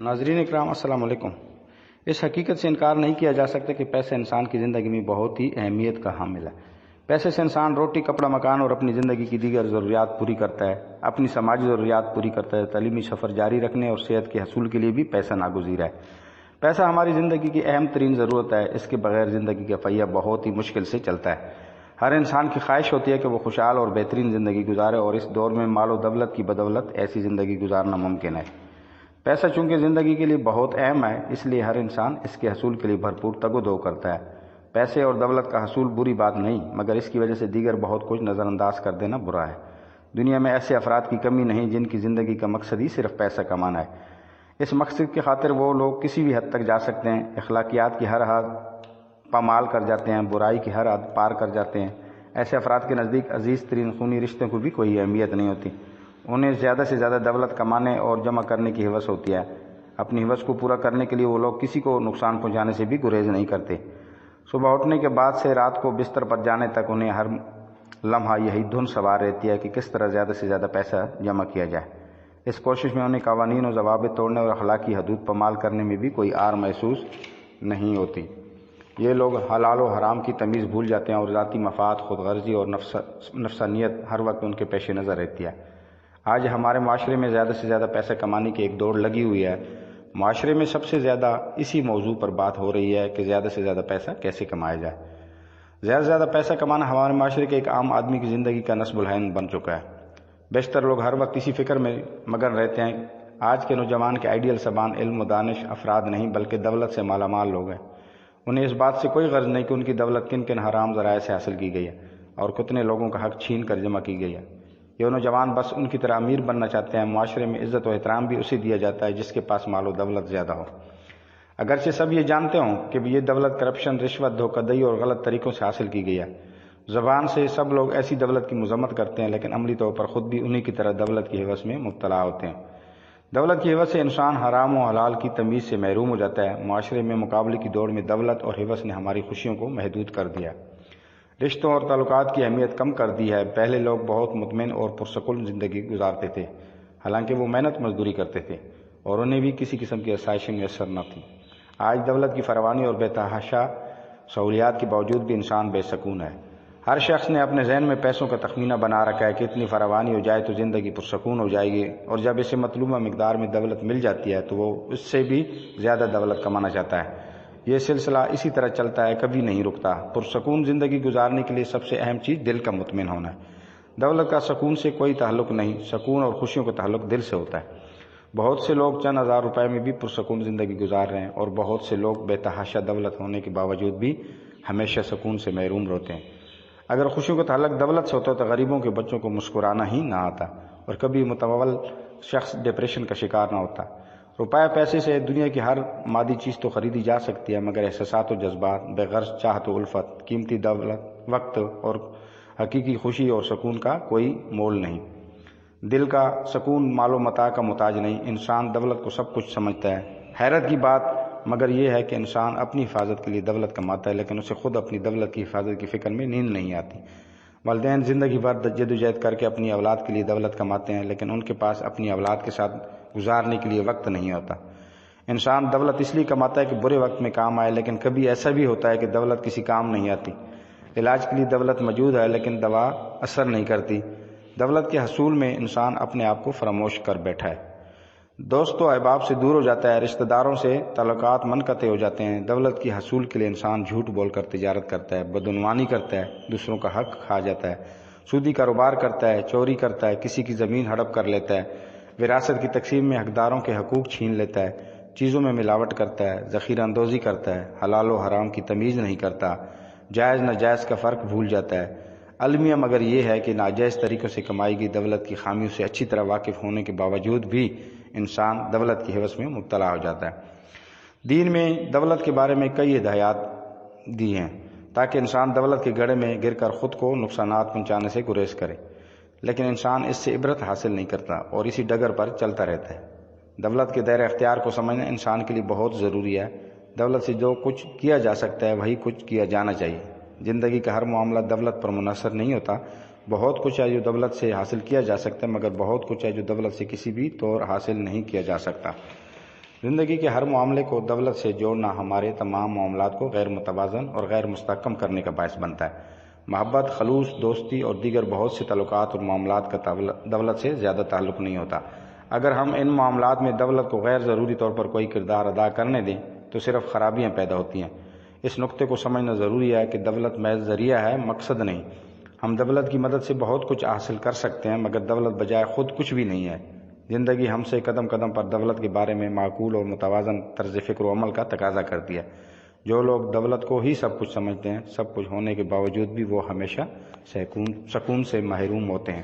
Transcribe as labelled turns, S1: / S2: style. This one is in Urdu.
S1: ناظرین اکرام السلام علیکم۔ اس حقیقت سے انکار نہیں کیا جا سکتا کہ پیسہ انسان کی زندگی میں بہت ہی اہمیت کا حامل ہے۔ پیسے سے انسان روٹی، کپڑا، مکان اور اپنی زندگی کی دیگر ضروریات پوری کرتا ہے، اپنی سماجی ضروریات پوری کرتا ہے، تعلیمی سفر جاری رکھنے اور صحت کے حصول کے لیے بھی پیسہ ناگزیر ہے۔ پیسہ ہماری زندگی کی اہم ترین ضرورت ہے، اس کے بغیر زندگی کا پہیہ بہت ہی مشکل سے چلتا ہے۔ ہر انسان کی خواہش ہوتی ہے کہ وہ خوشحال اور بہترین زندگی گزارے، اور اس دور میں مال و دولت کی بدولت ایسی زندگی گزارنا ممکن ہے۔ پیسہ چونکہ زندگی کے لیے بہت اہم ہے، اس لیے ہر انسان اس کے حصول کے لیے بھرپور تگ و دو کرتا ہے۔ پیسے اور دولت کا حصول بری بات نہیں، مگر اس کی وجہ سے دیگر بہت کچھ نظر انداز کر دینا برا ہے۔ دنیا میں ایسے افراد کی کمی نہیں جن کی زندگی کا مقصد ہی صرف پیسہ کمانا ہے۔ اس مقصد کی خاطر وہ لوگ کسی بھی حد تک جا سکتے ہیں، اخلاقیات کی ہر حد پامال کر جاتے ہیں، برائی کی ہر حد پار کر جاتے ہیں۔ ایسے افراد کے نزدیک عزیز ترین خونی رشتوں کو بھی کوئی اہمیت نہیں ہوتی۔ انہیں زیادہ سے زیادہ دولت کمانے اور جمع کرنے کی ہوس ہوتی ہے۔ اپنی ہوس کو پورا کرنے کے لیے وہ لوگ کسی کو نقصان پہنچانے سے بھی گریز نہیں کرتے۔ صبح اٹھنے کے بعد سے رات کو بستر پر جانے تک انہیں ہر لمحہ یہی دھن سوار رہتی ہے کہ کس طرح زیادہ سے زیادہ پیسہ جمع کیا جائے۔ اس کوشش میں انہیں قوانین و ضوابط توڑنے اور اخلاقی حدود پامال کرنے میں بھی کوئی آر محسوس نہیں ہوتی۔ یہ لوگ حلال و حرام کی تمیز بھول جاتے ہیں اور ذاتی مفاد، خود غرضی اور نفسانیت ہر وقت ان کے پیش نظر رہتی ہے۔ آج ہمارے معاشرے میں زیادہ سے زیادہ پیسہ کمانے کی ایک دوڑ لگی ہوئی ہے۔ معاشرے میں سب سے زیادہ اسی موضوع پر بات ہو رہی ہے کہ زیادہ سے زیادہ پیسہ کیسے کمایا جائے۔ زیادہ سے زیادہ پیسہ کمانا ہمارے معاشرے کے ایک عام آدمی کی زندگی کا نصب العین بن چکا ہے۔ بیشتر لوگ ہر وقت اسی فکر میں مگن رہتے ہیں۔ آج کے نوجوان کے آئیڈیل زبان علم و دانش افراد نہیں بلکہ دولت سے مالا مال لوگ ہیں۔ انہیں اس بات سے کوئی غرض نہیں کہ ان کی دولت کن کن حرام ذرائع سے حاصل کی گئی ہے اور کتنے لوگوں کا حق چھین کر جمع کی گئی ہے۔ یہ نوجوان بس ان کی طرح امیر بننا چاہتے ہیں۔ معاشرے میں عزت و احترام بھی اسے دیا جاتا ہے جس کے پاس مال و دولت زیادہ ہو، اگرچہ سب یہ جانتے ہوں کہ یہ دولت کرپشن، رشوت، دھوکہ دہی اور غلط طریقوں سے حاصل کی گئی ہے۔ زبان سے سب لوگ ایسی دولت کی مذمت کرتے ہیں، لیکن عملی طور پر خود بھی انہی کی طرح دولت کی ہوس میں مبتلا ہوتے ہیں۔ دولت کی ہوس سے انسان حرام و حلال کی تمیز سے محروم ہو جاتا ہے۔ معاشرے میں مقابلے کی دوڑ میں دولت اور ہوس نے ہماری خوشیوں کو محدود کر دیا، رشتوں اور تعلقات کی اہمیت کم کر دی ہے۔ پہلے لوگ بہت مطمئن اور پرسکون زندگی گزارتے تھے، حالانکہ وہ محنت مزدوری کرتے تھے اور انہیں بھی کسی قسم کی آسائشیں میسر نہ تھیں۔ آج دولت کی فراوانی اور بے تحاشا سہولیات کے باوجود بھی انسان بے سکون ہے۔ ہر شخص نے اپنے ذہن میں پیسوں کا تخمینہ بنا رکھا ہے کہ اتنی فراوانی ہو جائے تو زندگی پرسکون ہو جائے گی، اور جب اسے مطلوبہ مقدار میں دولت مل جاتی ہے تو وہ اس سے بھی زیادہ دولت کمانا چاہتا ہے۔ یہ سلسلہ اسی طرح چلتا ہے، کبھی نہیں رکتا۔ پرسکون زندگی گزارنے کے لیے سب سے اہم چیز دل کا مطمئن ہونا ہے۔ دولت کا سکون سے کوئی تعلق نہیں، سکون اور خوشیوں کا تعلق دل سے ہوتا ہے۔ بہت سے لوگ چند ہزار روپے میں بھی پرسکون زندگی گزار رہے ہیں، اور بہت سے لوگ بے تحاشا دولت ہونے کے باوجود بھی ہمیشہ سکون سے محروم رہتے ہیں۔ اگر خوشیوں کا تعلق دولت سے ہوتا تو غریبوں کے بچوں کو مسکرانا ہی نہ آتا اور کبھی متول شخص ڈپریشن کا شکار نہ ہوتا۔ روپے پیسے سے دنیا کی ہر مادی چیز تو خریدی جا سکتی ہے، مگر احساسات و جذبات، بے غرض چاہت و الفت، قیمتی دولت، وقت اور حقیقی خوشی اور سکون کا کوئی مول نہیں۔ دل کا سکون مال و متاع کا محتاج نہیں۔ انسان دولت کو سب کچھ سمجھتا ہے۔ حیرت کی بات مگر یہ ہے کہ انسان اپنی حفاظت کے لیے دولت کماتا ہے، لیکن اسے خود اپنی دولت کی حفاظت کی فکر میں نیند نہیں آتی۔ والدین زندگی بھر جدوجہد کر کے اپنی اولاد کے لیے دولت کماتے ہیں، لیکن ان کے پاس اپنی اولاد کے ساتھ گزارنے کے لیے وقت نہیں ہوتا۔ انسان دولت اس لیے کماتا ہے کہ برے وقت میں کام آئے، لیکن کبھی ایسا بھی ہوتا ہے کہ دولت کسی کام نہیں آتی۔ علاج کے لیے دولت موجود ہے، لیکن دوا اثر نہیں کرتی۔ دولت کے حصول میں انسان اپنے آپ کو فراموش کر بیٹھا ہے، دوست و احباب سے دور ہو جاتا ہے، رشتہ داروں سے تعلقات منقطع ہو جاتے ہیں۔ دولت کی حصول کے لیے انسان جھوٹ بول کر تجارت کرتا ہے، بدعنوانی کرتا ہے، دوسروں کا حق کھا جاتا ہے، سودی کاروبار کرتا ہے، چوری کرتا ہے، کسی کی زمین ہڑپ کر لیتا ہے، وراثت کی تقسیم میں حقداروں کے حقوق چھین لیتا ہے، چیزوں میں ملاوٹ کرتا ہے، ذخیرہ اندوزی کرتا ہے، حلال و حرام کی تمیز نہیں کرتا، جائز ناجائز کا فرق بھول جاتا ہے۔ المیہ مگر یہ ہے کہ ناجائز طریقوں سے کمائی گئی دولت کی خامیوں سے اچھی طرح واقف ہونے کے باوجود بھی انسان دولت کی ہوس میں مبتلا ہو جاتا ہے۔ دین میں دولت کے بارے میں کئی ہدایات دی ہیں تاکہ انسان دولت کے گڑھے میں گر کر خود کو نقصانات پہنچانے سے گریز کرے، لیکن انسان اس سے عبرت حاصل نہیں کرتا اور اسی ڈگر پر چلتا رہتا ہے۔ دولت کے دائرہ اختیار کو سمجھنا انسان کے لیے بہت ضروری ہے۔ دولت سے جو کچھ کیا جا سکتا ہے وہی کچھ کیا جانا چاہیے۔ زندگی کا ہر معاملہ دولت پر منحصر نہیں ہوتا۔ بہت کچھ ہے جو دولت سے حاصل کیا جا سکتا ہے، مگر بہت کچھ ہے جو دولت سے کسی بھی طور حاصل نہیں کیا جا سکتا۔ زندگی کے ہر معاملے کو دولت سے جوڑنا ہمارے تمام معاملات کو غیر متوازن اور غیر مستحکم کرنے کا باعث بنتا ہے۔ محبت، خلوص، دوستی اور دیگر بہت سے تعلقات اور معاملات کا دولت سے زیادہ تعلق نہیں ہوتا۔ اگر ہم ان معاملات میں دولت کو غیر ضروری طور پر کوئی کردار ادا کرنے دیں تو صرف خرابیاں پیدا ہوتی ہیں۔ اس نقطے کو سمجھنا ضروری ہے کہ دولت محض ذریعہ ہے، مقصد نہیں۔ ہم دولت کی مدد سے بہت کچھ حاصل کر سکتے ہیں، مگر دولت بجائے خود کچھ بھی نہیں ہے۔ زندگی ہم سے قدم قدم پر دولت کے بارے میں معقول اور متوازن طرز فکر و عمل کا تقاضا کرتی ہے۔ جو لوگ دولت کو ہی سب کچھ سمجھتے ہیں، سب کچھ ہونے کے باوجود بھی وہ ہمیشہ سکون سے محروم ہوتے ہیں۔